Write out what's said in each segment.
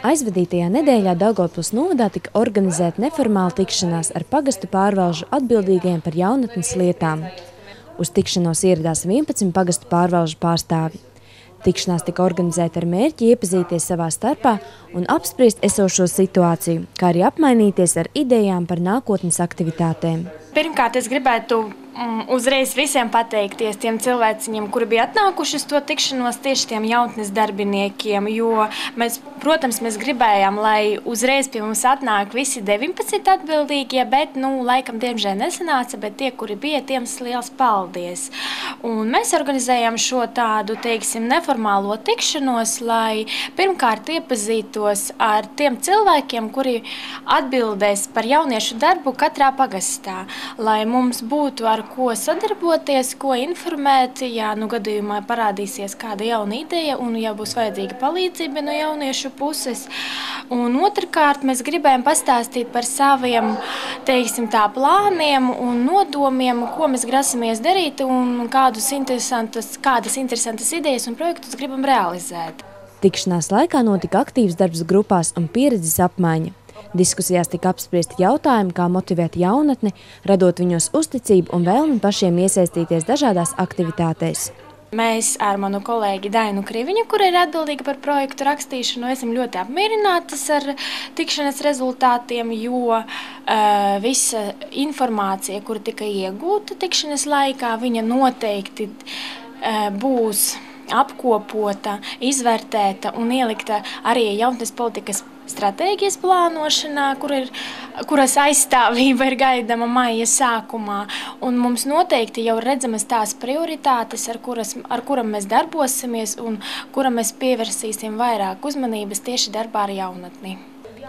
Aizvadītajā nedēļā Daugavpils novadā tika organizēta neformāla tikšanās ar pagastu pārvalžu atbildīgajiem par jaunatnes lietām. Uz tikšanos ieradās 11 pagastu pārvalžu pārstāvji. Tikšanās tika organizēta ar mērķi iepazīties savā starpā un apspriest esošo situāciju, kā arī apmainīties ar idejām par nākotnes aktivitātēm. Pirmkārt, es gribētu uzreiz visiem pateikties tiem cilvēciņiem, kuri bija atnākuši uz to tikšanos, tieši tiem jaunatnes darbiniekiem, jo mēs gribējām, lai uzreiz pie mums atnāk visi 19 atbildīgie, bet, laikam, diemžēl nesanāca, bet tie, kuri bija, tiem liels paldies. Un mēs organizējām šo tādu, neformālo tikšanos, lai pirmkārt iepazītos ar tiem cilvēkiem, kuri atbildēs par jauniešu darbu katrā pagastā, lai mums būtu ar ko sadarboties, ko informēt, ja gadījumā parādīsies kāda jauna ideja un ja būs vajadzīga palīdzība no jauniešu puses. Un otrkārt, mēs gribējām pastāstīt par saviem, plāniem un nodomiem, ko mēs grasamies darīt un kādas interesantas idejas un projektus gribam realizēt. Tikšanās laikā notika aktīvs darbs grupās un pieredzes apmaiņa. Diskusijās tika apspriesti jautājumi, kā motivēt jaunatni, radot viņos uzticību un vēlmi pašiem iesaistīties dažādās aktivitātēs. Mēs ar manu kolēģi Dainu Kriviņu, kura ir atbildīga par projektu rakstīšanu, esam ļoti apmierinātas ar tikšanas rezultātiem, jo visa informācija, kura tika iegūta tikšanas laikā, viņa noteikti būs apkopota, izvērtēta un ielikta arī jaunatnes politikas stratēģijas plānošanā, kuras aizstāvība ir gaidama maija sākumā. Un mums noteikti jau redzamas tās prioritātes, ar kuram mēs darbosimies un kuram mēs pievērsīsim vairāk uzmanības tieši darbā ar jaunatni.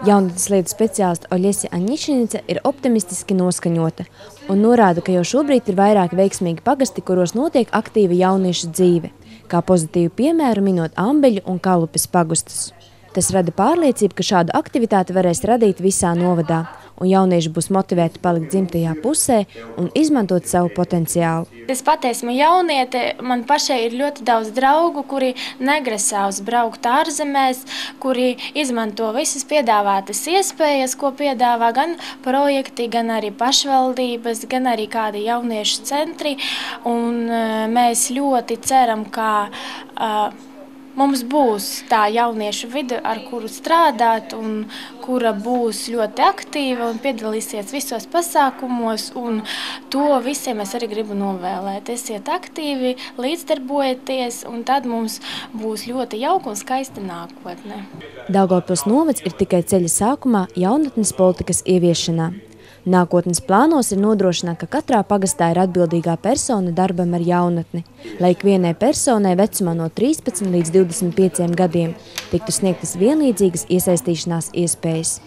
Jaunatnes lietu speciāliste Oļesja Aņišinice ir optimistiski noskaņota un norāda, ka jau šobrīd ir vairāk veiksmīgi pagasti, kuros notiek aktīva jauniešu dzīve, kā pozitīvu piemēru minot Ambeļu un Kalupes pagustus. Tas rada pārliecību, ka šādu aktivitāti varēs radīt visā novadā, un jaunieši būs motivēti palikt dzimtajā pusē un izmantot savu potenciālu. Es pati esmu jauniete, man pašai ir ļoti daudz draugu, kuri negrasās braukt ārzemēs, kuri izmanto visas piedāvātas iespējas, ko piedāvā gan projekti, gan arī pašvaldības, gan arī kādi jauniešu centri. Un mēs ļoti ceram, ka mums būs tā jauniešu vide, ar kuru strādāt un kura būs ļoti aktīva un piedalīsies visos pasākumos, un to visiem es arī gribu novēlēt. Esiet aktīvi, līdzdarbojieties, un tad mums būs ļoti jauka un skaista nākotne. Daugavpils novads ir tikai ceļa sākumā jaunatnes politikas ieviešanā. Nākotnes plānos ir nodrošināt, ka katrā pagastā ir atbildīgā persona darbam ar jaunatni, lai ikvienai personai vecumā no 13 līdz 25 gadiem tiktu sniegtas vienlīdzīgas iesaistīšanās iespējas.